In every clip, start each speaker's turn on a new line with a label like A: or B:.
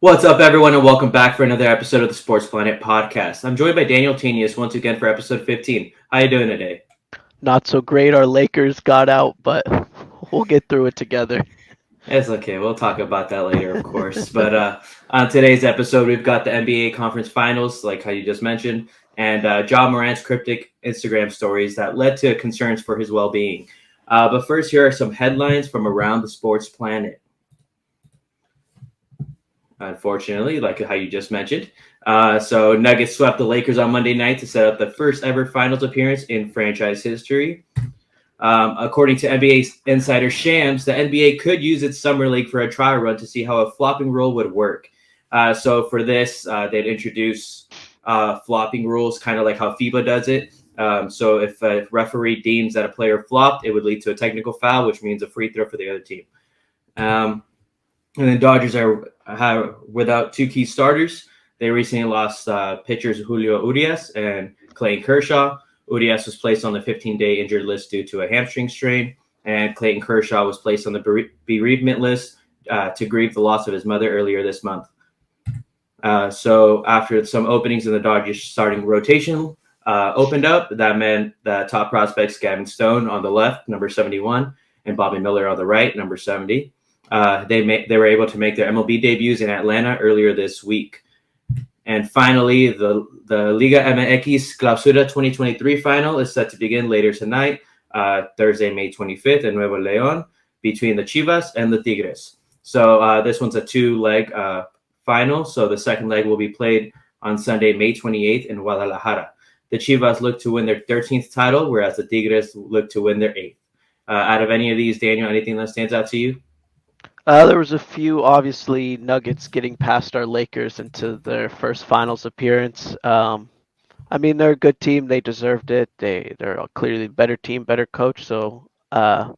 A: What's up, everyone, and welcome back for another episode of the Sports Planet podcast. I'm joined by Daniel Tanious once again for episode 15. How you doing today?
B: Not so great. Our Lakers got out, but we'll get through it together.
A: It's okay. We'll talk about that later, of course. But on today's episode, we've got the NBA Conference Finals, like how you just mentioned, and Ja Morant's cryptic Instagram stories that led to concerns for his well-being. But first, here are some headlines from around the sports planet. Unfortunately, like how you just mentioned. So Nuggets swept the Lakers on Monday night to set up the first ever finals appearance in franchise history. According to NBA insider Shams, the NBA could use its summer league for a trial run to see how a flopping rule would work. So for this, they'd introduce flopping rules, kind of like how FIBA does it. So if a referee deems that a player flopped, it would lead to a technical foul, which means a free throw for the other team. And then Dodgers are without two key starters. They recently lost pitchers Julio Urias and Clayton Kershaw. Urias was placed on the 15-day injured list due to a hamstring strain, and Clayton Kershaw was placed on the bereavement list to grieve the loss of his mother earlier this month. So after some openings in the Dodgers starting rotation opened up, that meant the top prospects Gavin Stone on the left, number 71, and Bobby Miller on the right, number 70. They were able to make their MLB debuts in Atlanta earlier this week. And finally, the Liga MX Clausura 2023 final is set to begin later tonight, Thursday, May 25th in Nuevo León, between the Chivas and the Tigres. So this one's a two-leg final. So the second leg will be played on Sunday, May 28th in Guadalajara. The Chivas look to win their 13th title, whereas the Tigres look to win their 8th. Out of any of these, Daniel, anything that stands out to you?
B: There was a few, obviously, Nuggets getting past our Lakers into their first finals appearance. I mean, they're a good team. They deserved it. They're a clearly better team, better coach. So at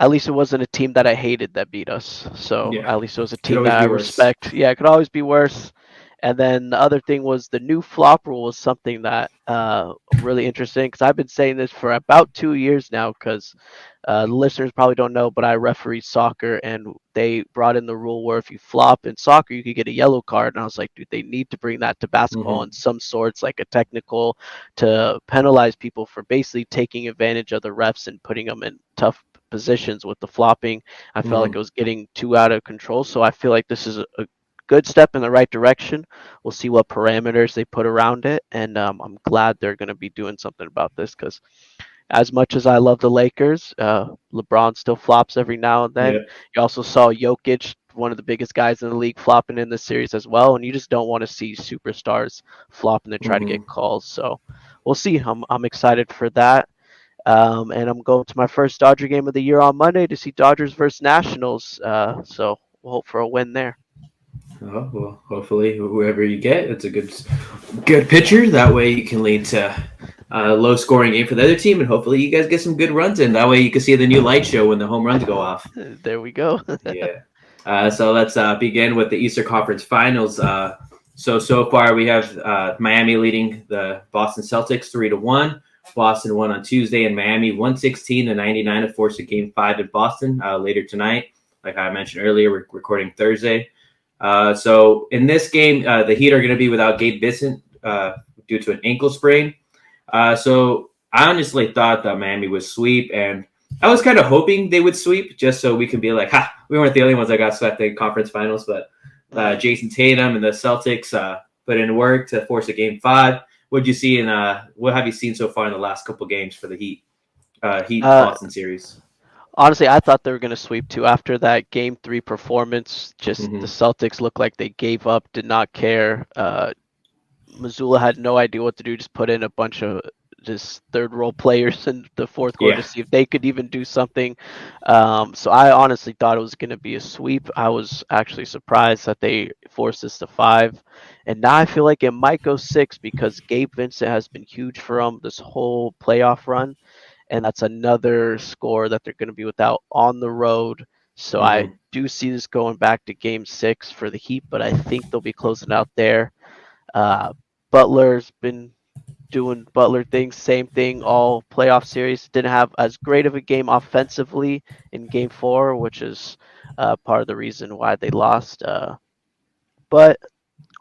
B: least it wasn't a team that I hated that beat us. So
A: Yeah,
B: at least it was a
A: could
B: team
A: always
B: that I
A: be worse.
B: respect. Yeah, it could always be worse. And then the other thing was the new flop rule was something that really interesting because I've been saying this for about 2 years now because the listeners probably don't know, but I referee soccer and they brought in the rule where if you flop in soccer, you could get a yellow card. And I was like, dude, they need to bring that to basketball in
A: Mm-hmm.
B: some sorts, like a technical to penalize people for basically taking advantage of the refs and putting them in tough positions with the flopping. I felt like
A: Mm-hmm.
B: it was getting too out of control. So I feel like this is a good step in the right direction. We'll see what parameters they put around it. And I'm glad they're going to be doing something about this because as much as I love the Lakers, LeBron still flops every now and then.
A: Yep.
B: You also saw Jokic, one of the biggest guys in the league, flopping in this series as well. And you just don't want to see superstars flopping to try to get
A: Mm-hmm.
B: calls. So we'll see. I'm excited for that. And I'm going to my first Dodger game of the year on Monday to see Dodgers versus Nationals. So we'll hope for a win there.
A: Oh, well, hopefully whoever you get, it's a good pitcher. That way you can lead to a low scoring game for the other team, and hopefully you guys get some good runs in. That way you can see the new light show when the home runs go off.
B: There we go.
A: Yeah. So let's begin with the Eastern Conference Finals. So far we have Miami leading the Boston Celtics 3-1. Boston won on Tuesday, and Miami 116-99 to force a Game 5 in Boston later tonight. Like I mentioned earlier, we're recording Thursday. So in this game, the Heat are going to be without Gabe Vincent due to an ankle sprain. So I honestly thought that Miami would sweep, and I was kind of hoping they would sweep just so we could be like, ha, we weren't the only ones that got swept in conference finals. But
B: Mhm.
A: Jason Tatum and the Celtics put in work to force a Game 5. What'd you see in what have you seen so far in the last couple games for the Heat
B: Uh,
A: Boston series?
B: Honestly, I thought they were going to sweep too. After that Game 3 performance, just the
A: Mm-hmm.
B: Celtics looked like they gave up, did not care. Missoula had no idea what to do, just put in a bunch of just third role players in the fourth quarter
A: Yeah.
B: to see if they could even do something. So I honestly thought it was going to be a sweep. I was actually surprised that they forced us to 5. And now I feel like it might go 6 because Gabe Vincent has been huge for them this whole playoff run. And that's another score that they're going to be without on the road. So I
A: Mm-hmm.
B: do see this going back to game 6 for the Heat, but I think they'll be closing out there. Uh, Butler's been doing Butler things, same thing all playoff series. Didn't have as great of a game offensively in game 4, which is part of the reason why they lost. but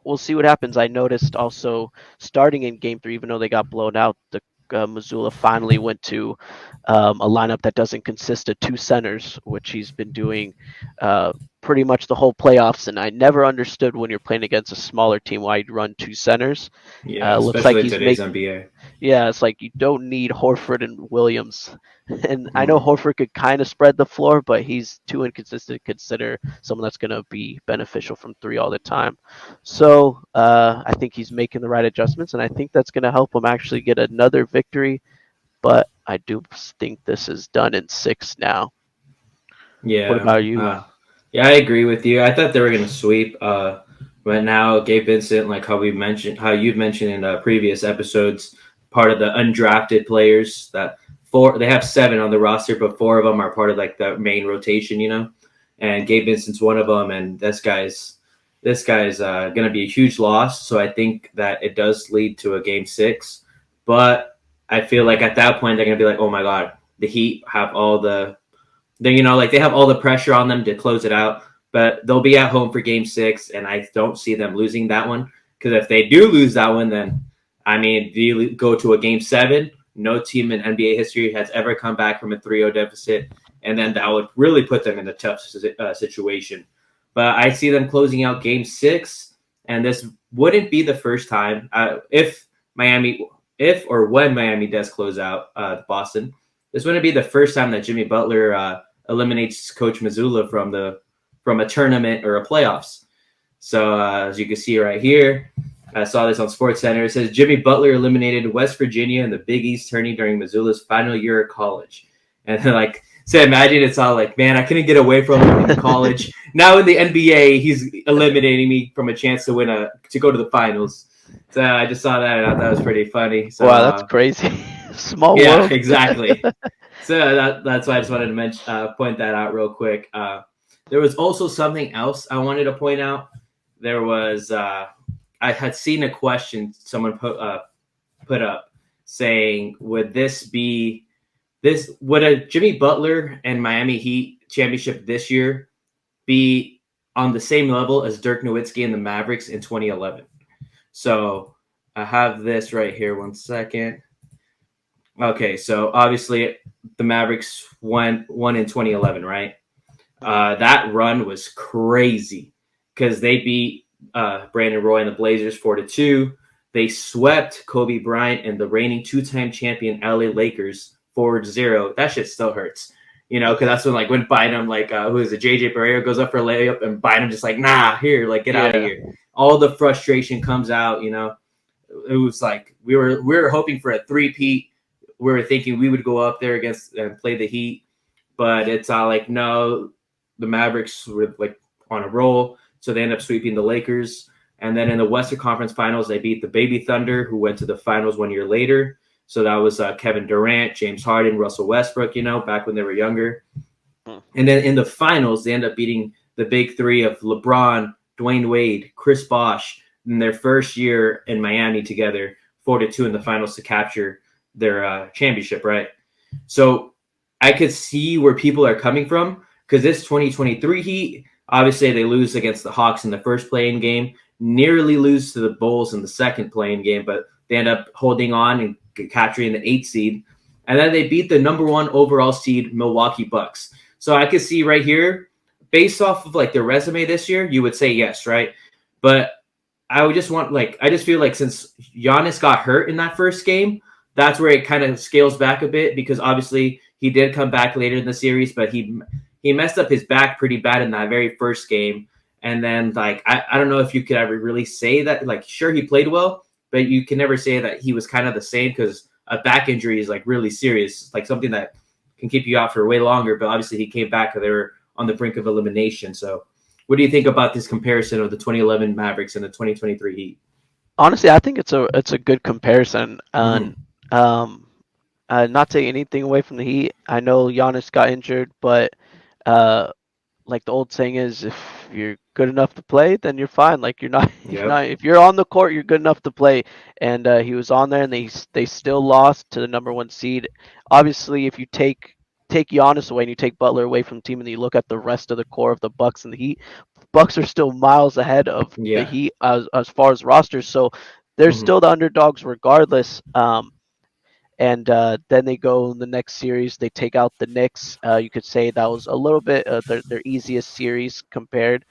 B: we'll see what happens. I noticed also starting in Game 3, even though they got blown out, the Missoula finally went to a lineup that doesn't consist of two centers, which he's been doing uh, pretty much the whole playoffs. And I never understood when you're playing against a smaller team why you'd run two centers.
A: Yeah,
B: Looks like
A: especially in
B: he's
A: today's
B: making.
A: NBA.
B: Yeah, it's like you don't need Horford and Williams. And I know
A: Mm.
B: Horford could kind of spread the floor, but he's too inconsistent to consider someone that's going to be beneficial from three all the time. So I think he's making the right adjustments, and I think that's going to help him actually get another victory. But I do think this is done in 6 now. What
A: Yeah,
B: about you?
A: yeah, I agree with you. I thought they were gonna sweep, but now Gabe Vincent, like how you've mentioned in previous episodes, part of the undrafted players that four they have 7 on the roster, but 4 of them are part of like the main rotation, and Gabe Vincent's one of them, and this guy's gonna be a huge loss. So I think that it does lead to a game 6, but I feel like at that point they're gonna be like, oh my god, the Heat have all like they have all the pressure on them to close it out, but they'll be at home for game 6, and I don't see them losing that one. Because if they do lose that one, then I mean, do you go to a game 7? No team in NBA history has ever come back from a 3-0 deficit, and then that would really put them in a tough situation. But I see them closing out game 6, and this wouldn't be the first time Miami, if or when Miami does close out Boston. This wouldn't be the first time that Jimmy Butler eliminates Coach Missoula from a tournament or a playoffs. So as you can see right here, I saw this on SportsCenter. It says Jimmy Butler eliminated West Virginia in the Big East tourney during Missoula's final year of college. And like, so imagine it's all like, man, I couldn't get away from him in college. Now in the NBA, he's eliminating me from a chance to to go to the finals. So I just saw that and I thought that was pretty funny. So
B: Wow, that's crazy. Small
A: yeah,
B: world.
A: exactly. So that's why I just wanted to point that out real quick. There was also something else I wanted to point out. There was I had seen a question someone put up saying, would a Jimmy Butler and Miami Heat championship this year be on the same level as Dirk Nowitzki and the Mavericks in 2011? So I have this right here. One second. Okay, so obviously the Mavericks won in 2011, right? That run was crazy because they beat Brandon Roy and the Blazers 4-2. They swept Kobe Bryant and the reigning 2-time champion LA Lakers 4-0. That shit still hurts, because that's when Bynum, who is it, JJ Barea goes up for a layup and Bynum just like, nah, here, like get out of here. All the frustration comes out. It was like we were hoping for a three-peat. We were thinking we would go up there against and play the Heat, but it's all like, no, the Mavericks were like on a roll, so they end up sweeping the Lakers. And then in the Western Conference Finals, they beat the Baby Thunder, who went to the finals 1 year later. So that was Kevin Durant, James Harden, Russell Westbrook, back when they were younger. And then in the finals, they end up beating the big three of LeBron, Dwayne Wade, Chris Bosh in their first year in Miami together, 4-2 in the finals to capture their championship, right? So I could see where people are coming from, because this 2023 Heat, obviously they lose against the Hawks in the first play-in game, nearly lose to the Bulls in the second play-in game, but they end up holding on and capturing the 8th seed. And then they beat the number 1 overall seed Milwaukee Bucks. So I could see right here, based off of like their resume this year, you would say yes, right? But I would just I just feel like since Giannis got hurt in that first game, that's where it kind of scales back a bit, because obviously he did come back later in the series, but he messed up his back pretty bad in that very first game. And then I don't know if you could ever really say that, sure, he played well, but you can never say that he was kind of the same, because a back injury is really serious, something that can keep you out for way longer. But obviously he came back because they were on the brink of elimination. So what do you think about this comparison of the 2011 Mavericks and the 2023 Heat?
B: Honestly, I think it's a good comparison. And not taking anything away from the Heat. I know Giannis got injured, but like the old saying is, if you're good enough to play, then you're fine. Like if you're on the court, you're good enough to play. And he was on there, and they still lost to the number 1 seed. Obviously, if you take take Giannis away and you take Butler away from the team, and you look at the rest of the core of the Bucks and the Heat, Bucks are still miles ahead of the
A: Yeah.
B: Heat as far as rosters. So they're
A: Hmm.
B: still the underdogs regardless. And then they go in the next series. They take out the Knicks. You could say that was a little bit their easiest series compared,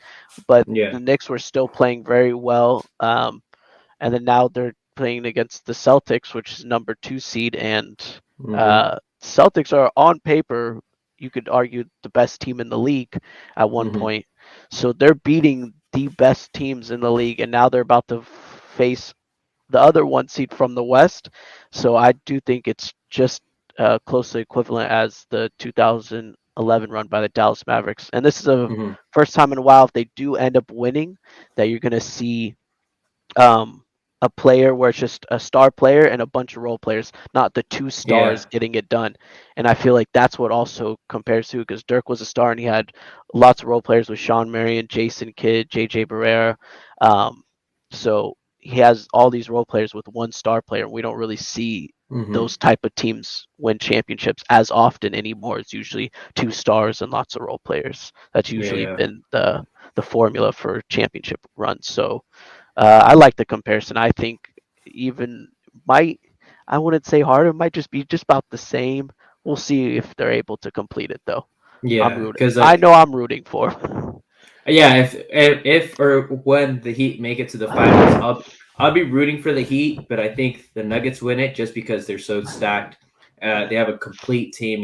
B: but
A: Yeah.
B: the Knicks were still playing very well. And then now they're playing against the Celtics, which is number 2 seed, and
A: Hmm.
B: Celtics are on paper, you could argue, the best team in the league at one
A: Hmm.
B: point. So they're beating the best teams in the league, and now they're about to face the other 1 seed from the West. So I do think it's just closely equivalent as the 2011 run by the Dallas Mavericks. And this is a
A: Hmm.
B: first time in a while, if they do end up winning, that you're going to see um, a player where it's just a star player and a bunch of role players, not the two
A: Yeah.
B: stars getting it done. And I feel like that's what also compares to, because Dirk was a star and he had lots of role players with Sean Marion, Jason Kidd, JJ Barrera. Um, so he has all these role players with one star player. We don't really see
A: Hmm.
B: those type of teams win championships as often anymore. It's usually two stars and lots of role players. That's
A: Yeah.
B: usually
A: Yeah.
B: been the formula for championship runs. So I like the comparison. I think even might I wouldn't say harder. It might just be just about the same. We'll see if they're able to complete it though. I'm
A: Yeah.
B: rooting.
A: Because
B: I
A: like,
B: know I'm rooting for.
A: yeah, if or when the Heat make it to the finals, I'll be rooting for the Heat, but I think the Nuggets win it just because they're so stacked. They have a complete team.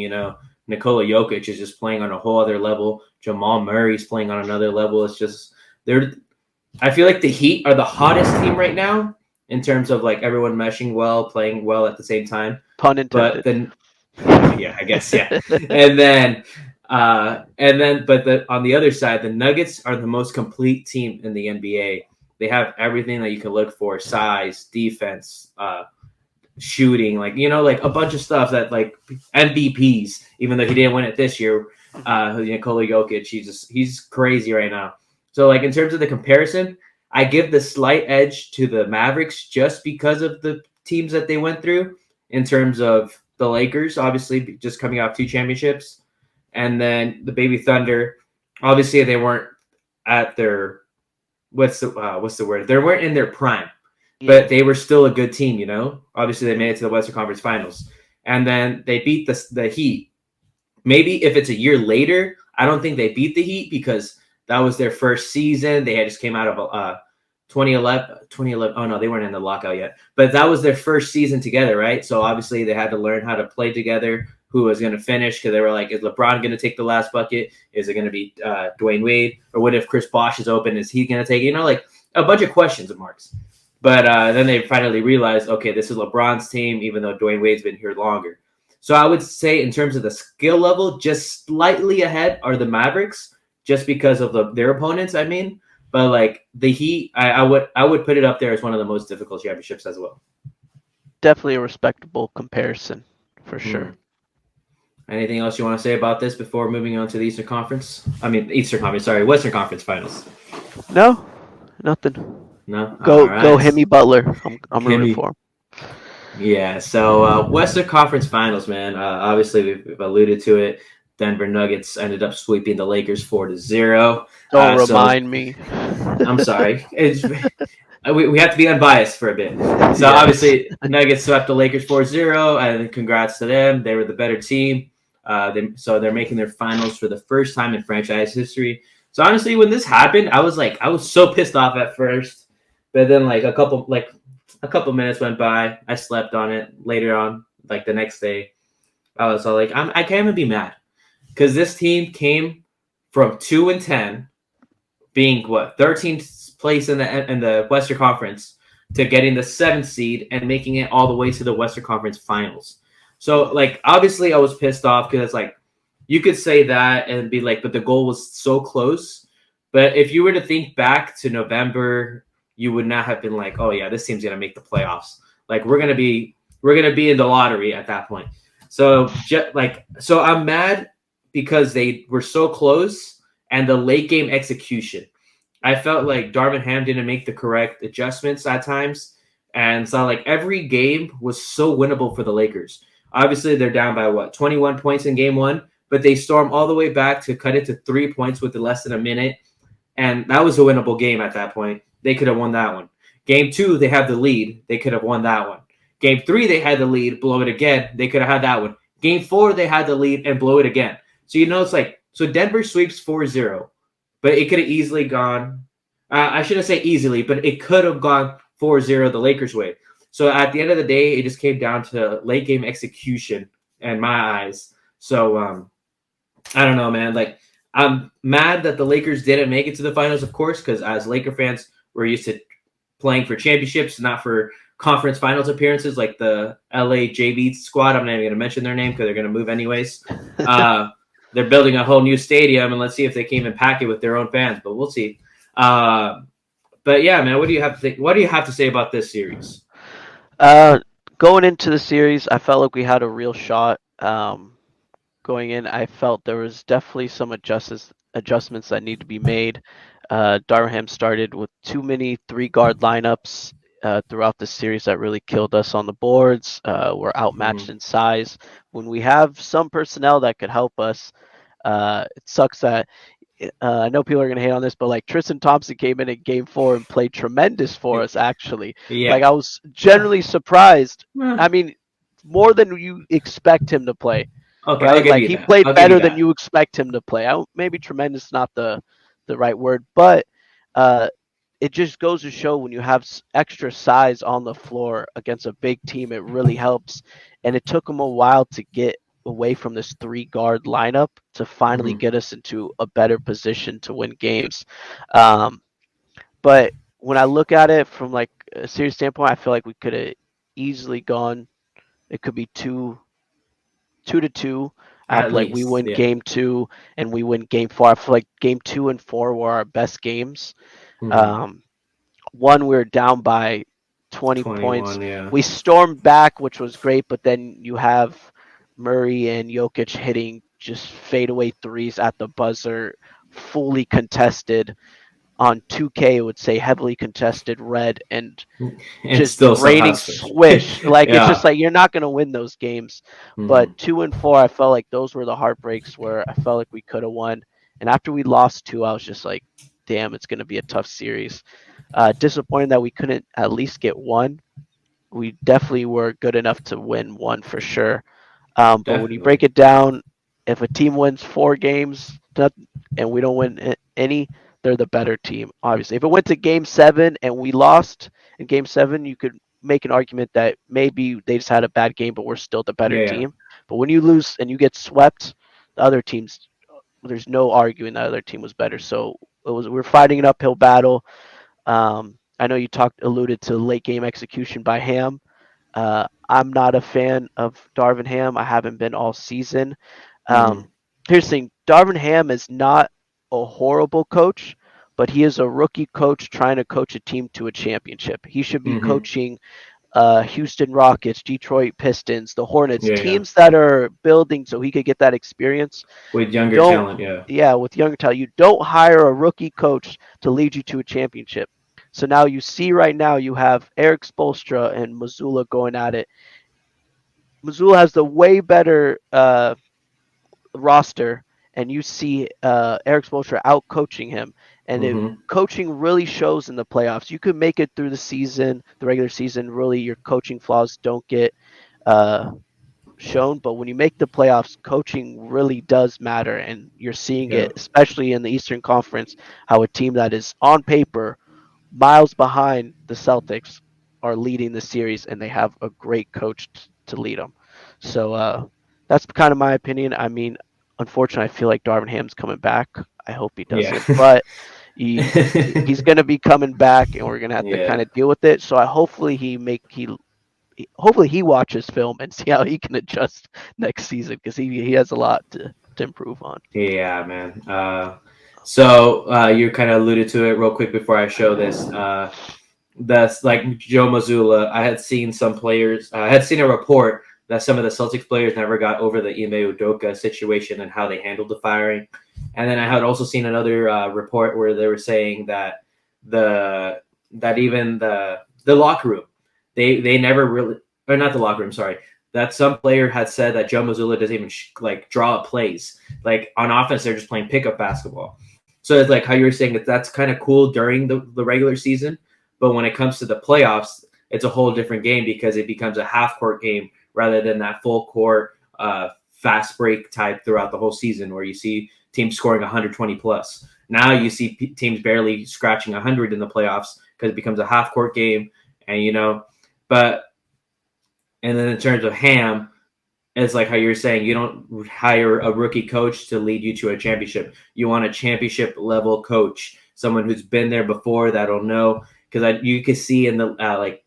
A: Nikola Jokic is just playing on a whole other level. Jamal Murray's playing on another level. It's just they're. I feel like the Heat are the hottest team right now in terms of like everyone meshing well, playing well at the same time.
B: Pun
A: But
B: intended.
A: then yeah, I guess yeah. But on the other side, the Nuggets are the most complete team in the NBA. They have everything that you can look for: size, defense, shooting, like a bunch of stuff that like MVPs. Even though he didn't win it this year,
B: Mhm.
A: Nikola Jokic, he's crazy right now. So like in terms of the comparison, I give the slight edge to the Mavericks just because of the teams that they went through. In terms of the Lakers, obviously just coming off 2 championships, and then the Baby Thunder. Obviously, they weren't at their what's the word? They weren't in their prime,
B: Yeah.
A: but they were still a good team. Obviously they made it to the Western Conference Finals, and then they beat the Heat. Maybe if it's a year later, I don't think they beat the Heat because that was their first season. They had just came out of 2011. Oh no, they weren't in the lockout yet, but that was their first season together, right? So obviously they had to learn how to play together. Who was going to finish? Because they were like, is LeBron going to take the last bucket? Is it going to be Dwayne Wade? Or what if Chris Bosh is open? Is he going to take it? Like a bunch of questions and marks. But then they finally realized, okay, this is LeBron's team, even though Dwayne Wade's been here longer. So I would say, in terms of the skill level, just slightly ahead are the Mavericks, just because of their opponents. I mean, but like the Heat, I would put it up there as one of the most difficult championships as well.
B: Definitely a respectable comparison for sure.
A: Hmm. Anything else you want to say about this before moving on to the Eastern Conference? I mean, Eastern Conference. Sorry, Western Conference Finals.
B: No, nothing.
A: No. All
B: Go
A: right.
B: Hemi Butler. I'm rooting
A: Kimmy.
B: for him.
A: Yeah. So Western Conference Finals, man. Obviously, we've alluded to it. Denver Nuggets ended up sweeping the Lakers 4-0.
B: Don't
A: So
B: remind me.
A: I'm sorry. We have to be unbiased for a bit. So
B: Yes.
A: obviously, Nuggets swept the Lakers 4-0, and congrats to them. They were the better team. So they're making their finals for the first time in franchise history. So honestly, when this happened, I was so pissed off at first, but then a couple minutes went by. I slept on it. Later on, like the next day, I was all like, I can't even be mad because this team came from 2-10, being what 13th place in the Western Conference, to getting the 7th seed and making it all the way to the Western Conference Finals. So
B: Mhm.
A: like obviously I was pissed off because it's like you could say that and be like, but the goal was so close. But if you were to think back to November, you would not have been like, oh yeah, this team's gonna make the playoffs. Like we're gonna be in the lottery at that point. So I'm mad because they were so close and the late game execution. I felt like Darvin Ham didn't make the correct adjustments at times, and so like every game was so winnable for the Lakers. Obviously, they're down by 21 points in game one, but they storm all the way back to cut it to 3 points with less than a minute. And that was a winnable game at that point. They could have won that one. Game two, they have the lead. They could have won that one. Game three, they had the lead, blow it again. They could have had that one. Game four, they had the lead and blow it again. So, it's like, so Denver sweeps 4-0, but it could have easily gone, I shouldn't say easily, but it could have gone 4-0 the Lakers' way. So at the end of the day, it just came down to late game execution in my eyes. So I don't know, man. Like, I'm mad that the Lakers didn't make it to the finals, of course, because as Laker fans, we're used to playing for championships, not for conference finals appearances like the LA JV squad. I'm not even going to mention their name because they're going to move anyways. They're building a whole new stadium, and let's see if they can even pack it with their own fans, but we'll see. But yeah, man, what do you have to think? What do you have to say about this series?
B: Going into the series, I felt like we had a real shot. Going in, I felt there was definitely some adjustments that need to be made. Darham started with too many 3 guard lineups throughout the series that really killed us on the boards. We're outmatched in size. When we have some personnel that could help us, it sucks that I know people are going to hate on this, but like Tristan Thompson came in game 4 and played tremendous for us, actually.
A: Yeah.
B: Like, I was generally surprised. I mean, more than you expect him to play.
A: Okay,
B: Right?
A: I'll give
B: Like,
A: you
B: he
A: that.
B: played
A: I'll give
B: better
A: you
B: than
A: that.
B: you expect him to play. Maybe tremendous not the right word, but uh, it just goes to show when you have extra size on the floor against a big team, it really helps. And it took him a while to get away from this 3 guard lineup to finally get us into a better position to win games. But when I look at it from like a serious standpoint, I feel like we could have easily gone. It could be 2-2.
A: At
B: Like, we
A: least,
B: win
A: yeah.
B: game 2 and we win game 4. I feel like game 2 and 4 were our best games. One, we were down by 20 points.
A: 21, yeah.
B: We stormed back, which was great, but then you have Murray and Jokic hitting just fadeaway threes at the buzzer, fully contested. On 2K, it would say heavily contested red, and
A: And
B: just
A: still somehow
B: draining
A: switch.
B: swish. Like, it's just
A: Yeah.
B: like you're not going to win those games. But 2 and 4, I felt like those were the heartbreaks where I felt like we could have won. And after we lost 2, I was just like, damn, it's going to be a tough series. Disappointed that we couldn't at least get 1. We definitely were good enough to win 1 for sure. But when you
A: Definitely.
B: break it down, if a team wins 4 games and we don't win any, they're the better team, obviously. If it went to game 7 and we lost in game 7, you could make an argument that maybe they just had a bad game, but we're still the better
A: Yeah.
B: team. But when you lose and you get swept, the other teams, there's no arguing the other team was better. So we're fighting an uphill battle. I know you alluded to late game execution by Ham. I'm not a fan of Darvin Ham. I haven't been all season.
A: Mm-hmm.
B: Here's the thing: Darvin Ham is not a horrible coach, but he is a rookie coach trying to coach a team to a championship. He should be
A: Mm-hmm.
B: coaching Houston Rockets, Detroit Pistons, the Hornets,
A: Yeah, yeah.
B: teams that are building so he could get that experience.
A: With
B: You
A: younger
B: don't,
A: talent, yeah.
B: yeah, with younger talent, you don't hire a rookie coach to lead you to a championship. So now you see right now you have Eric Spoelstra and Missoula going at it. Missoula has the way better roster, and you see Eric Spoelstra out coaching him, and
A: Mm-hmm.
B: coaching really shows in the playoffs. You could make it through the season, the regular season. Really, your coaching flaws don't get uh, shown, but when you make the playoffs, coaching really does matter, and you're seeing it,
A: Yep.
B: especially in the Eastern Conference, how a team that is on paper miles behind the Celtics are leading the series, and they have a great coach to lead them. So that's kind of my opinion. I mean, unfortunately, I feel like Darvin Ham's coming back. I hope he
A: Yeah.
B: doesn't, but he's going to be coming back, and we're going to have to
A: Yeah.
B: kind of deal with it. So hopefully hopefully he watches film and see how he can adjust next season, because he has a lot to improve on.
A: Yeah, man. So you kind of alluded to it real quick before I show this. That's like Joe Mazzulla. I had seen some players. I had seen a report that some of the Celtics players never got over the Ime Udoka situation and how they handled the firing. And then I had also seen another report where they were saying that even the locker room, they never really, or not the locker room, sorry, that some player had said that Joe Mazzulla doesn't even draw up plays. Like on offense, they're just playing pickup basketball. So it's like how you were saying that that's kind of cool during the regular season, but when it comes to the playoffs, it's a whole different game because it becomes a half court game rather than that full court fast break type throughout the whole season where you see teams scoring 120 plus. Now you see teams barely scratching 100 in the playoffs because it becomes a half court game, and and then in terms of Ham, it's like how you're saying you don't hire a rookie coach to lead you to a championship. You want a championship level coach, someone who's been there before that'll know. Because you could see in the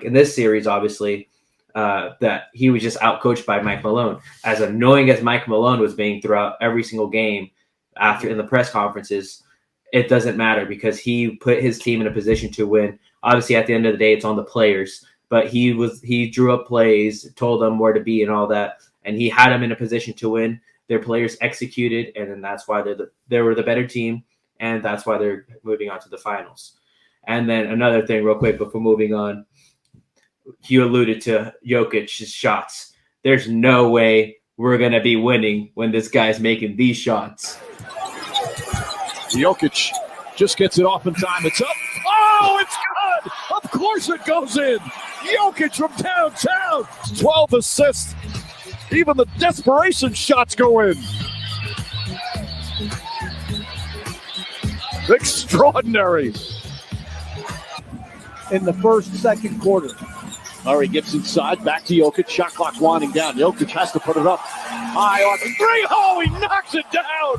A: in this series, obviously, that he was just outcoached by Mike Malone. As annoying as Mike Malone was being throughout every single game after in the press conferences, it doesn't matter because he put his team in a position to win. Obviously, at the end of the day, it's on the players. But he drew up plays, told them where to be and all that, and he had them in a position to win. Their players executed, and then that's why they were the better team, and that's why they're moving on to the finals. And then another thing, real quick, before moving on, you alluded to Jokic's shots. There's no way we're gonna be winning when this guy's making these shots.
C: Jokic just gets it off in time. It's up. Oh, it's good. Of course it goes in. Jokic from downtown. 12 assists. Even the desperation shots go in. Extraordinary.
D: In the second quarter.
C: Murray gets inside. Back to Jokic. Shot clock winding down. Jokic has to put it up. High on three. Oh, he knocks it down.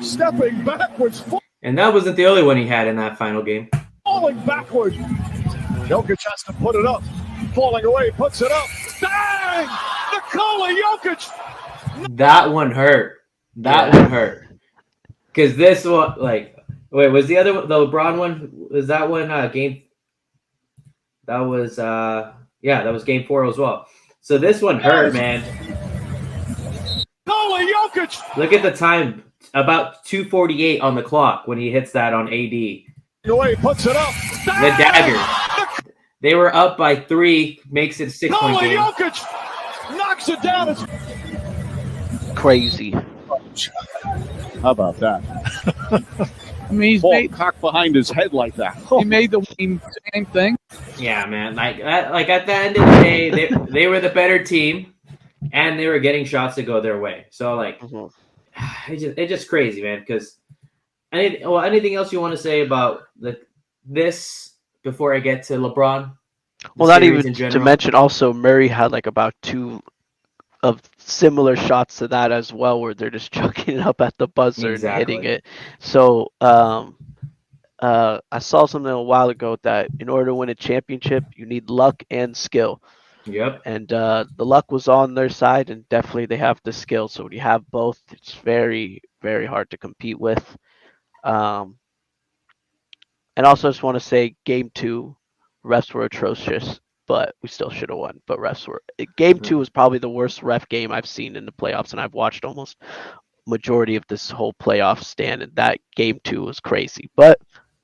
C: Stepping backwards.
A: And that wasn't the only one he had in that final game.
C: Falling backward. Jokic has to put it up. Falling away, puts it up. Bang! Nikola Jokic!
A: That one hurt. That one hurt. Because this one, was the other one, the LeBron one, was that one game? That was, that was game 4 as well. So this one hurt, man.
C: Nikola Jokic!
A: Look at the time. About 2:48 on the clock when he hits that on AD.
C: Away, puts it up.
A: The dagger. They were up by 3, makes it a 6-point game.
C: Jokic knocks it down. It's
B: Crazy.
C: How about that?
D: I mean, he's
C: Ball
D: made,
C: cocked behind his head like that.
D: he made the same thing.
A: Yeah, man. At the end of the day, they were the better team, and they were getting shots to go their way. So it's just crazy, man. Because anything else you want to say about this before I get to LeBron?
B: Well, not even to mention also Murray had about 2 of similar shots to that as well, where they're just chucking it up at the buzzer and hitting it. So I saw something a while ago that in order to win a championship, you need luck and skill.
A: Yep.
B: And the luck was on their side, and definitely they have the skill. So when you have both, it's very, very hard to compete with. And also, I just want to say, Game 2, refs were atrocious, but we still should have won. But refs were. Game 2 was probably the worst ref game I've seen in the playoffs, and I've watched almost majority of this whole playoff stand, and that Game 2 was crazy. But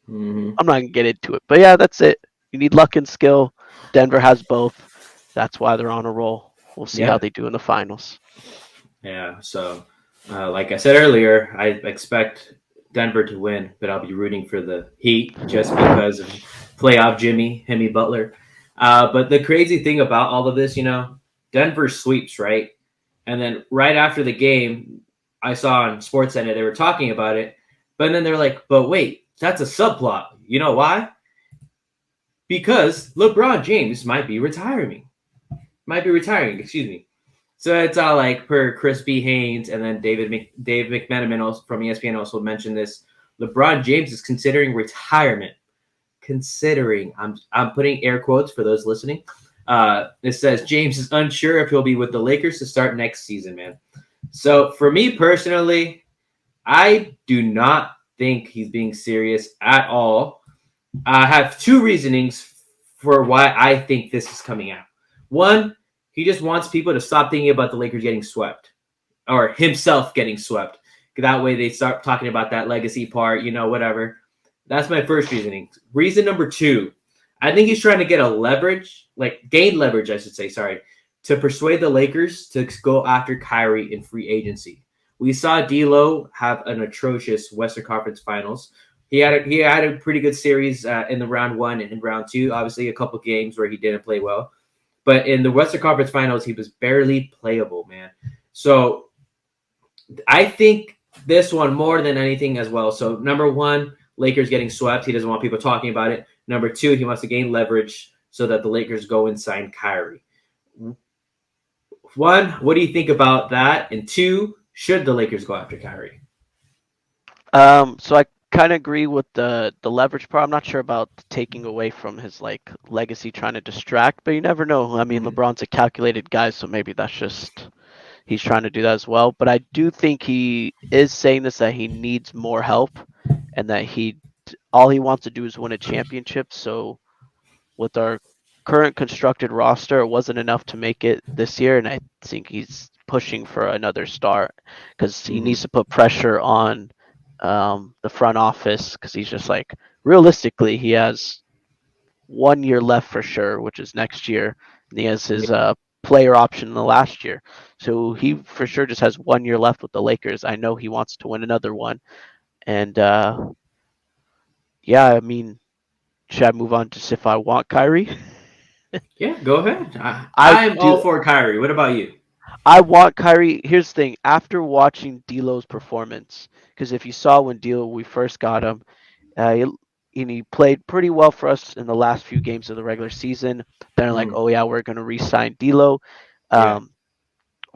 B: I'm not gonna get into it. But yeah, that's it. You need luck and skill. Denver has both. That's why they're on a roll. We'll see how they do in the finals.
A: Yeah. So, like I said earlier, I expect Denver to win, but I'll be rooting for the Heat just because of playoff Jimmy Butler. But the crazy thing about all of this, Denver sweeps, right? And then right after the game, I saw on SportsCenter they were talking about it, but then they're like, but wait, that's a subplot. You know why? Because LeBron James might be retiring. Excuse me. So it's all per Chris B. Haynes, and then Dave McMenamin also, from ESPN also mentioned this. LeBron James is considering retirement. I'm putting air quotes for those listening. It says James is unsure if he'll be with the Lakers to start next season, man. So for me personally, I do not think he's being serious at all. I have 2 reasonings for why I think this is coming out. One, he just wants people to stop thinking about the Lakers getting swept or himself getting swept. That way they start talking about that legacy part, whatever. That's my first reasoning. Reason number 2, I think he's trying to get gain leverage, I should say, to persuade the Lakers to go after Kyrie in free agency. We saw D'Lo have an atrocious Western Conference Finals. He had a pretty good series in the round 1 and in round 2. Obviously, a couple games where he didn't play well, but in the Western Conference Finals, he was barely playable, man. So I think this one more than anything as well. So number 1, Lakers getting swept. He doesn't want people talking about it. Number 2, he wants to gain leverage so that the Lakers go and sign Kyrie. 1, what do you think about that? And 2, should the Lakers go after Kyrie?
B: So I kind of agree with the leverage part. I'm not sure about taking away from his like legacy, trying to distract, but you never know. I mean, LeBron's a calculated guy, so maybe that's just he's trying to do that as well. But I do think he is saying this, that he needs more help, and that all he wants to do is win a championship. So with our current constructed roster, it wasn't enough to make it this year, and I think he's pushing for another star because he needs to put pressure on the front office, because he's just like, realistically, he has 1 year left for sure, which is next year, and he has his player option in the last year, so he for sure just has 1 year left with the Lakers. I know he wants to win another one, and yeah, I mean, should I move on to if I want Kyrie?
A: Yeah, go ahead. I'm all for Kyrie. What about you?
B: I want Kyrie. Here's the thing. After watching D'Lo's performance, because if you saw when we first got him, he played pretty well for us in the last few games of the regular season. Then like, oh yeah, we're going to re-sign D'Lo. But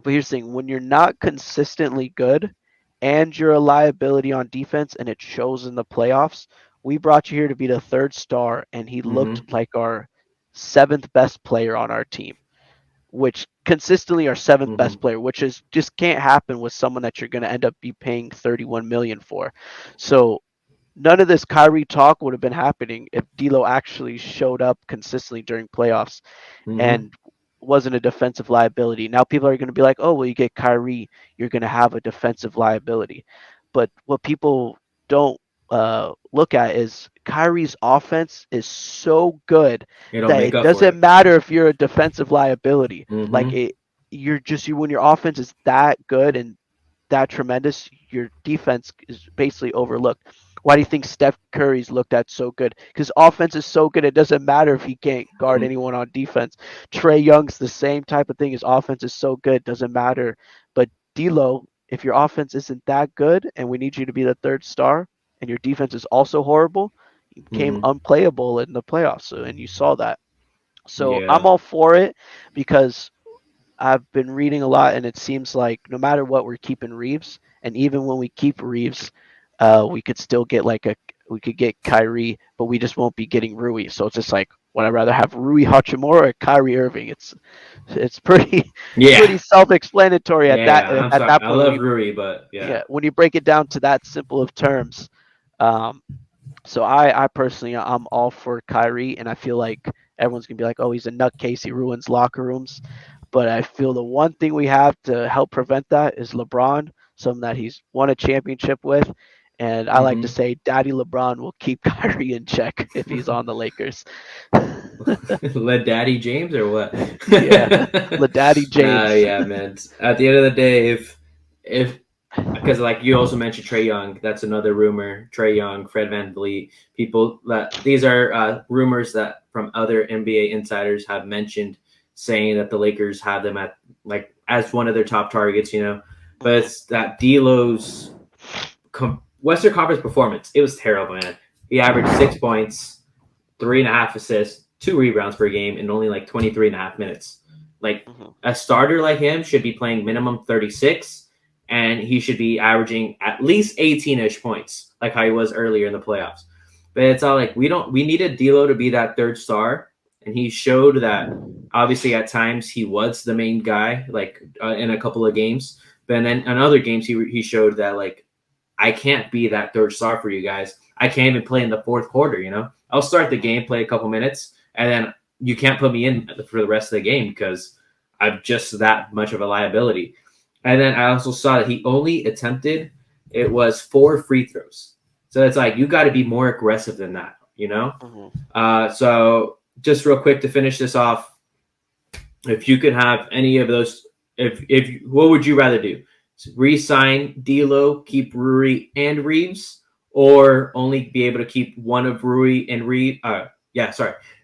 B: here's the thing. When you're not consistently good and you're a liability on defense, and it shows in the playoffs, we brought you here to be the 3rd star, and he looked like our 7th best player on our team, which consistently our 7th best player, which is just can't happen with someone that you're going to end up be paying $31 million for. So none of this Kyrie talk would have been happening if D'Lo actually showed up consistently during playoffs and wasn't a defensive liability. Now people are going to be like, oh, well, you get Kyrie, you're going to have a defensive liability. But what people don't look at is Kyrie's offense is so good that it doesn't matter if you're a defensive liability. Like when your offense is that good and that tremendous, your defense is basically overlooked. Why do you think Steph Curry's looked at so good? Because offense is so good, it doesn't matter if he can't guard anyone on defense. Trae Young's the same type of thing. His offense is so good, doesn't matter. But D'Lo, if your offense isn't that good and we need you to be the 3rd star, and your defense is also horrible, you became unplayable in the playoffs, and you saw that. So I'm all for it, because I've been reading a lot, and it seems like no matter what, we're keeping Reeves, and even when we keep Reeves, we could still get we could get Kyrie, but we just won't be getting Rui. So it's just like, would I rather have Rui Hachimura or Kyrie Irving? It's pretty self-explanatory at that point.
A: I love Rui, but
B: when you break it down to that simple of terms. So I personally, I'm all for Kyrie, and I feel like everyone's gonna be like, oh, he's a nutcase, he ruins locker rooms. But I feel the one thing we have to help prevent that is LeBron, someone that he's won a championship with. And I like to say Daddy LeBron will keep Kyrie in check if he's on the Lakers.
A: Let Daddy James or what?
B: Let Daddy James.
A: Yeah, man. At the end of the day, if because like you also mentioned Trae Young, that's another rumor. Trae Young, Fred VanVleet, these are rumors that from other NBA insiders have mentioned, saying that the Lakers have them at as one of their top targets, but it's that D'Lo's Western Conference performance. It was terrible, man. He averaged 6 points, 3.5 assists, 2 rebounds per game in only 23.5 minutes. A starter like him should be playing minimum 36, and he should be averaging at least 18-ish points, like how he was earlier in the playoffs. But it's all we needed D'Lo to be that 3rd star, and he showed that. Obviously, at times he was the main guy, in a couple of games. But then in other games, he showed that I can't be that 3rd star for you guys. I can't even play in the 4th quarter. I'll start the game, play a couple minutes, and then you can't put me in for the rest of the game because I'm just that much of a liability. And then I also saw that he only attempted 4 free throws. So it's you got to be more aggressive than that, So just real quick to finish this off, if you could have any of those, if what would you rather do? Re-sign D'Lo, keep Rui and Reeves, or only be able to keep one of Rui and Reeves?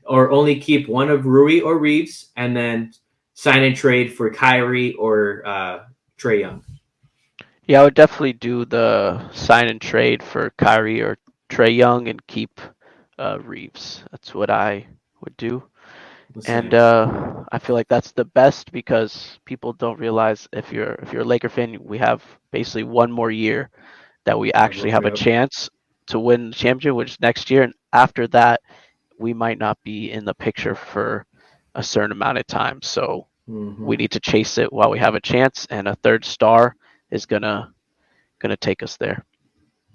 A: Or only keep one of Rui or Reeves, and then sign and trade for Kyrie or Trae Young.
B: Yeah, I would definitely do the sign and trade for Kyrie or Trae Young and keep Reeves. That's what I would do. And I feel like that's the best because people don't realize if you're a Laker fan, we have basically one more year that we actually have a chance to win the championship, which is next year. And after that, we might not be in the picture for a certain amount of time. So we need to chase it while we have a chance, and a third star is gonna take us there.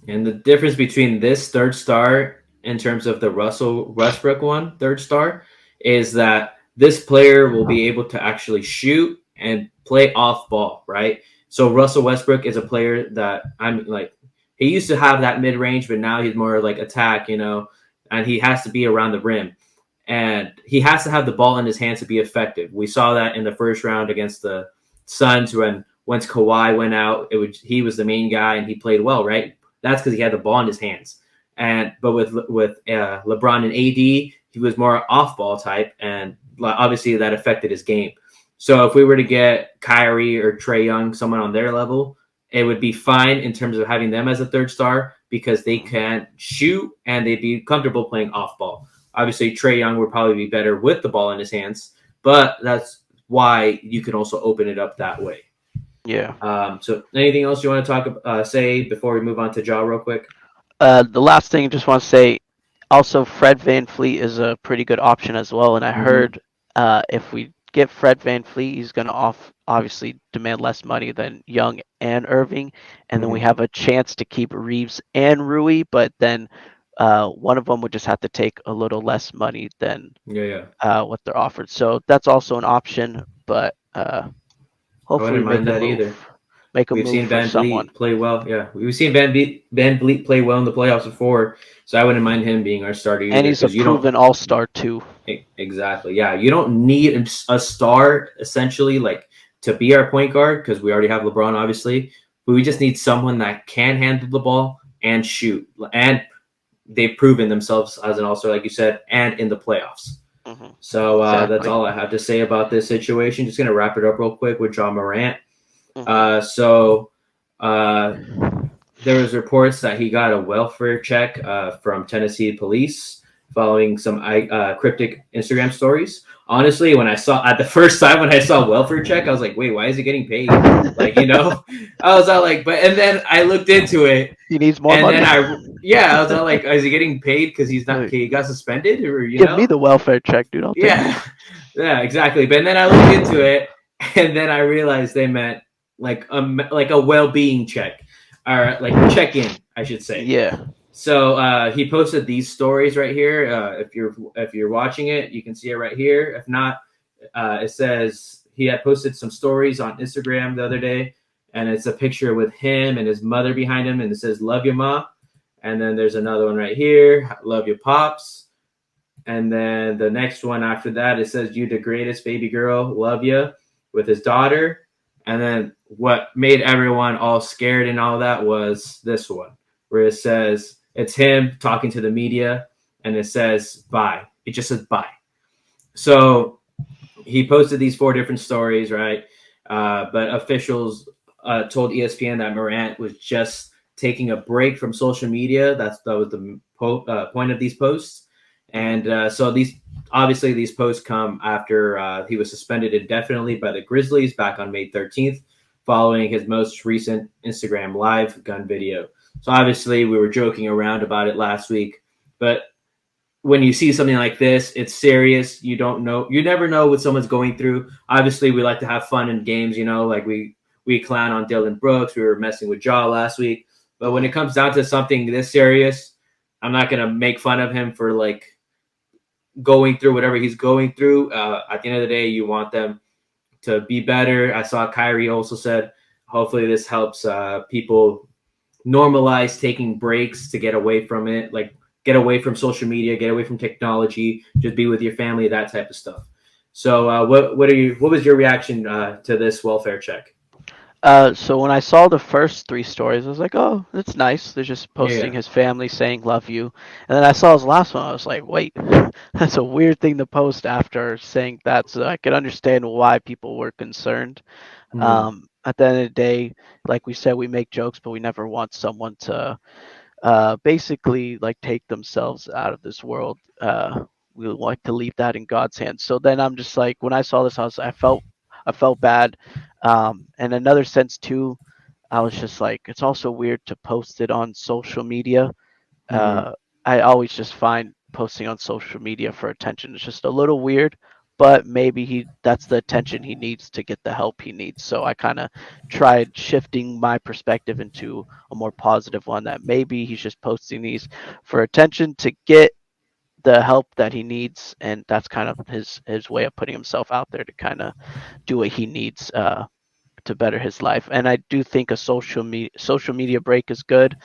A: And the difference between this third star in terms of the Russell Westbrook one, third star, is that this player will be able to actually shoot and play off ball, right? So Russell Westbrook is a player that I'm like, he used to have that mid range, but now he's more like attack, and he has to be around the rim. And he has to have the ball in his hands to be effective. We saw that in the first round against the Suns when once Kawhi went out, he was the main guy and he played well, right? That's because he had the ball in his hands. But with LeBron and AD, he was more off ball type, and obviously that affected his game. So if we were to get Kyrie or Trae Young, someone on their level, it would be fine in terms of having them as a third star because they can shoot and they'd be comfortable playing off ball. Obviously, Trae Young would probably be better with the ball in his hands, but that's why you can also open it up that way.
B: Yeah.
A: So anything else you want to say before we move on to Ja real quick?
B: The last thing I just want to say, also Fred VanVleet is a pretty good option as well. And I heard if we get Fred VanVleet, he's going to obviously demand less money than Young and Irving. And then we have a chance to keep Reeves and Rui, but then one of them would just have to take a little less money than what they're offered. So that's also an option, but hopefully make a move.
A: Either.
B: Make a
A: We've
B: move
A: seen
B: for
A: Van
B: someone.
A: Vliet play well. Yeah, we've seen Van Vliet play well in the playoffs before, so I wouldn't mind him being our starter either.
B: And he's a proven all-star too.
A: Exactly. Yeah, you don't need a star essentially like to be our point guard because we already have LeBron, obviously. But we just need someone that can handle the ball and shoot, and they've proven themselves as an all-star, like you said, and in the playoffs. So
B: Exactly.
A: that's all I have to say about this situation. Just gonna wrap it up real quick with Ja Morant. There was reports that he got a welfare check from Tennessee police following some cryptic Instagram stories. Honestly, when I saw welfare check, I was like, wait, why is he getting paid? I was all like, and then I looked into it.
B: He needs more money.
A: And then I was all like, is he getting paid because he got suspended or
B: Give me the welfare check, dude.
A: Yeah, exactly. But then I looked into it, and then I realized they meant like a well-being check, or like check-in, I should say.
B: Yeah.
A: So he posted these stories right here. If you're watching it, you can see it right here. If not, it says he had posted some stories on Instagram the other day, and it's a picture with him and his mother behind him, and it says "Love you, Ma." And then there's another one right here, "Love you, Pops." And then the next one after that, it says "You the greatest, baby girl, love you," with his daughter. And then what made everyone all scared and all that was this one, where it says it's him talking to the media, and it says bye. It just says bye. So he posted these 4 different stories, right? But officials told ESPN that Morant was just taking a break from social media. That was the point of these posts. And so these posts come after he was suspended indefinitely by the Grizzlies back on May 13th, following his most recent Instagram live gun video. So obviously we were joking around about it last week, but when you see something like this, it's serious. You never know what someone's going through. Obviously we like to have fun in games, like we clown on Dylan Brooks. We were messing with Ja last week, but when it comes down to something this serious, I'm not going to make fun of him for like going through whatever he's going through. At the end of the day, you want them to be better. I saw Kyrie also said, hopefully this helps people normalize taking breaks to get away from it, like get away from social media, get away from technology, just be with your family, that type of stuff. So what was your reaction to this welfare check?
B: So when I saw the first three stories, I was like, "Oh, that's nice." They're just posting
A: Yeah.
B: his family saying "love you," and then I saw his last one. I was like, "Wait, that's a weird thing to post after saying that." So I could understand why people were concerned.
A: Mm-hmm.
B: At the end of the day, like we said, we make jokes, but we never want someone to basically like take themselves out of this world. We like to leave that in God's hands. So then I'm just like, when I saw this, I felt bad. In another sense too, I was just like, it's also weird to post it on social media.
A: Mm-hmm.
B: I always just find posting on social media for attention is just a little weird, but maybe that's the attention he needs to get the help he needs. So I kind of tried shifting my perspective into a more positive one, that maybe he's just posting these for attention to get the help that he needs, and that's kind of his way of putting himself out there to kind of do what he needs to better his life. And I do think a social media break is good.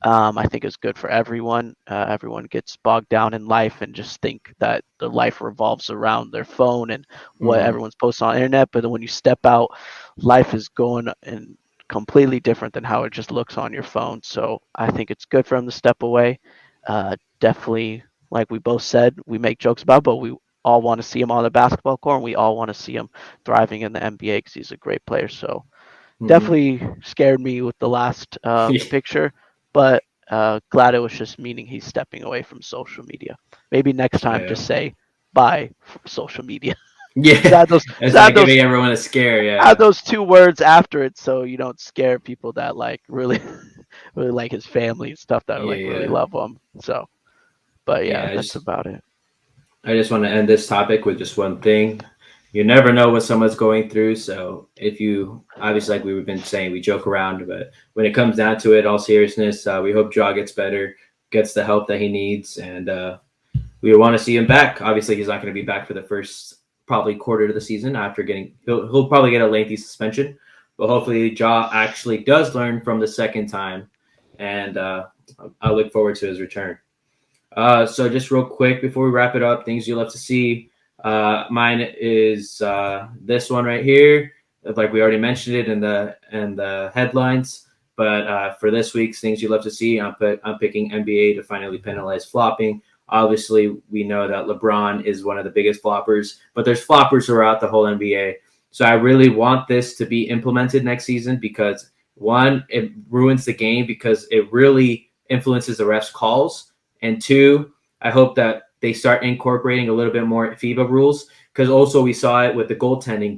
B: I think it's good for everyone. Everyone gets bogged down in life and just think that their life revolves around their phone and what
A: Mm-hmm.
B: everyone's posting on the internet. But then when you step out, life is going and completely different than how it just looks on your phone. So I think it's good for him to step away. Definitely, like we both said, we make jokes about, but we all want to see him on the basketball court, and we all want to see him thriving in the NBA because he's a great player. So
A: Mm-hmm.
B: definitely scared me with the last picture, but glad it was just meaning he's stepping away from social media. Maybe next time
A: Yeah.
B: just say bye social media. just
A: Yeah.
B: add those,
A: It's
B: just add
A: not
B: those,
A: giving everyone a scare.
B: add
A: Yeah.
B: those two words after it, so you don't scare people that like really, really like his family and stuff that
A: Yeah.
B: like really
A: Yeah.
B: love him. So, but yeah,
A: Yeah.
B: that's about it.
A: I just want to end this topic with just one thing. You never know what someone's going through. So if you obviously, like we've been saying, we joke around, but when it comes down to it, all seriousness, we hope Ja gets better, gets the help that he needs, and we want to see him back. Obviously, he's not going to be back for the first probably quarter of the season after getting. He'll probably get a lengthy suspension, but hopefully, Ja actually does learn from the second time, and I look forward to his return. So just real quick before we wrap it up, things you love to see. Mine is this one right here. Like we already mentioned it in the headlines, but for this week's things you love to see, I'm picking NBA to finally penalize flopping. Obviously, we know that LeBron is one of the biggest floppers, but there's floppers throughout the whole NBA. So I really want this to be implemented next season because one, it ruins the game because it really influences the refs' calls, and two, I hope that they start incorporating a little bit more FIBA rules because also we saw it with the goaltending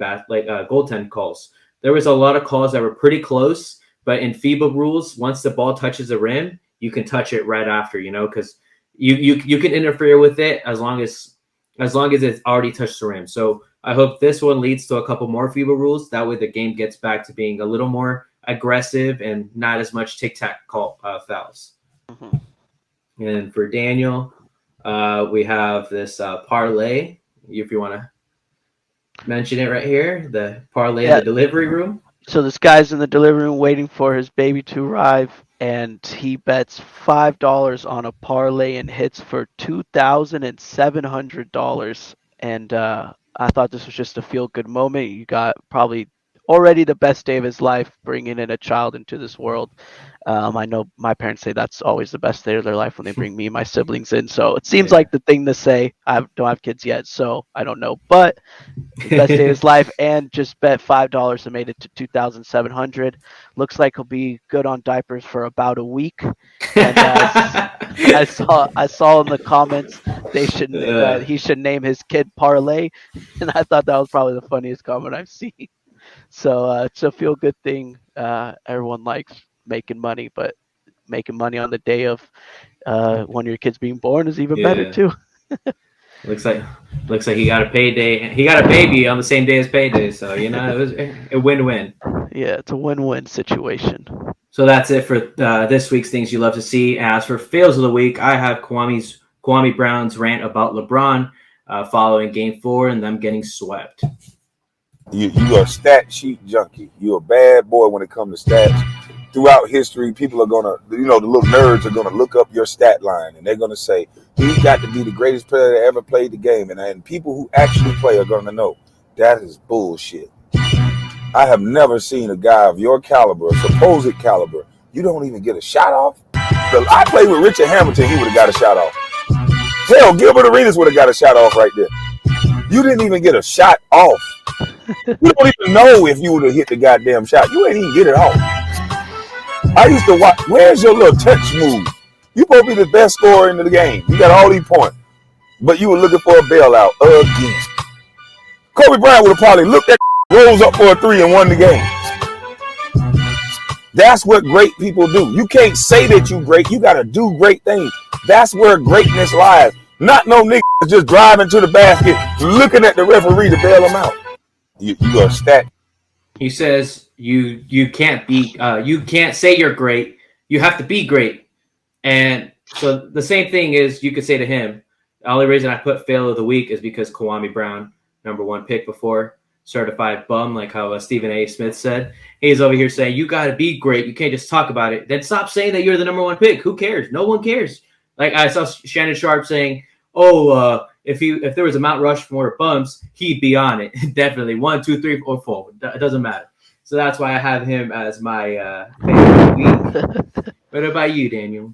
A: goaltend calls. There was a lot of calls that were pretty close, but in FIBA rules, once the ball touches the rim, you can touch it right after, because you can interfere with it as long as it's already touched the rim. So I hope this one leads to a couple more FIBA rules. That way the game gets back to being a little more aggressive and not as much tic tac call fouls.
B: Mhm.
A: And for Daniel, we have this parlay. If you want to mention it right here, the parlay in
B: Yeah,
A: the delivery room.
B: so this guy's in the delivery room waiting for his baby to arrive, and he bets $5 on a parlay and hits for $2,700. And I thought this was just a feel good moment. You got probably already the best day of his life, bringing in a child into this world. I know my parents say that's always the best day of their life when they bring me and my siblings in. So it seems
A: Yeah.
B: like the thing to say. Don't have kids yet, so I don't know, but the best day of his life, and just bet $5 and made it to 2,700. Looks like he'll be good on diapers for about a week. And I saw in the comments that
A: Uh,
B: he should name his kid Parlay, and I thought that was probably the funniest comment I've seen. So it's a feel good thing. Everyone likes making money, but making money on the day of one of your kids being born is even better
A: yeah.
B: too.
A: Looks like he got a payday. He got a baby on the same day as payday. So it was a win-win.
B: Yeah, it's a win-win situation.
A: So that's it for this week's things you love to see. As for fails of the week, I have Kwame Brown's rant about LeBron following Game 4 and them getting swept.
E: You a stat sheet junkie. You a bad boy when it comes to stats. throughout history, people are gonna, the little nerds are gonna look up your stat line and they're gonna say he's got to be the greatest player that ever played the game, and people who actually play are gonna know that is bullshit. I have never seen a guy of your caliber, supposed caliber, you don't even get a shot off. I played with Richard Hamilton, he would have got a shot off. Hell, Gilbert Arenas would have got a shot off right there. You didn't even get a shot off. You don't even know if you would have hit the goddamn shot. You ain't even get it off. I used to watch. Where's your little touch move? You supposed to be the best scorer in the game. You got all these points, but you were looking for a bailout again. Kobe Bryant would have probably looked at rolls up for a 3 and won the game. That's what great people do. You can't say that you great. You got to do great things. That's where greatness lies. Not no nigga just driving to the basket, looking at the referee to bail him out. You are stacked.
A: He says you can't say you're great. You have to be great. And so the same thing is you could say to him, the only reason I put fail of the week is because Kwame Brown, number 1 pick before, certified bum, like how Stephen A. Smith said. He's over here saying you got to be great. You can't just talk about it. Then stop saying that you're the number 1 pick. Who cares? No one cares. Like I saw Shannon Sharp saying, if there was a Mount Rushmore of bums, he'd be on it. Definitely 1, 2, 3, or 4. It doesn't matter. So that's why I have him as my favorite week. What about you, Daniel?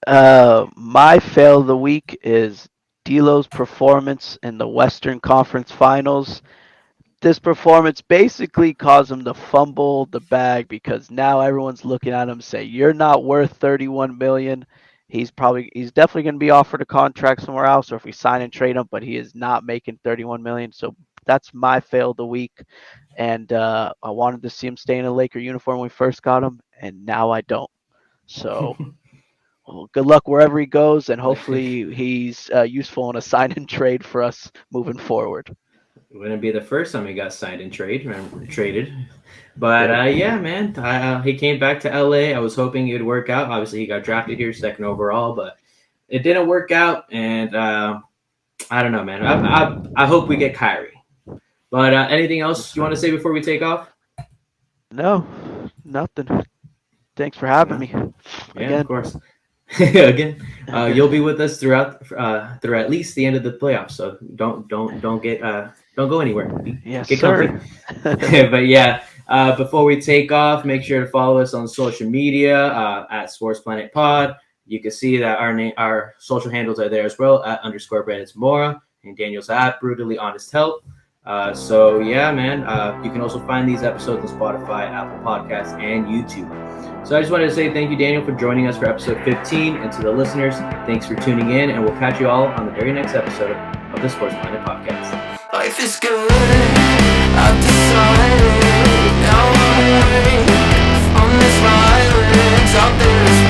B: My fail of the week is D'Lo's performance in the Western Conference Finals. This performance basically caused him to fumble the bag because now everyone's looking at him and say, "You're not worth $31 million." He's definitely going to be offered a contract somewhere else, or if we sign and trade him, but he is not making $31 million. So that's my fail of the week. And I wanted to see him stay in a Laker uniform when we first got him, and now I don't. So well, good luck wherever he goes, and hopefully he's useful in a sign and trade for us moving forward.
A: It wouldn't be the first time he got signed and traded. But yeah, man, he came back to LA. I was hoping it would work out. Obviously, he got drafted here 2nd overall, but it didn't work out. And I don't know, man. I hope we get Kyrie. But anything else you want to say before we take off?
B: No, nothing. Thanks for having me.
A: Yeah,
B: Again.
A: Of course. Again, you'll be with us through at least the end of the playoffs. So don't go anywhere.
B: Yes,
A: get
B: sir.
A: comfy. But yeah, before we take off, make sure to follow us on social media at Sports Planet Pod. You can see that our social handles are there as well at _Brandon Zamora and Daniel's at Brutally Honest Help. So yeah, man, you can also find these episodes on Spotify, Apple Podcasts, and YouTube. So I just wanted to say thank you, Daniel, for joining us for episode 15, and to the listeners, thanks for tuning in, and we'll catch you all on the very next episode of the Sports Planet Podcast.
F: Life is good, I've decided. Now I'm away from this violence out there.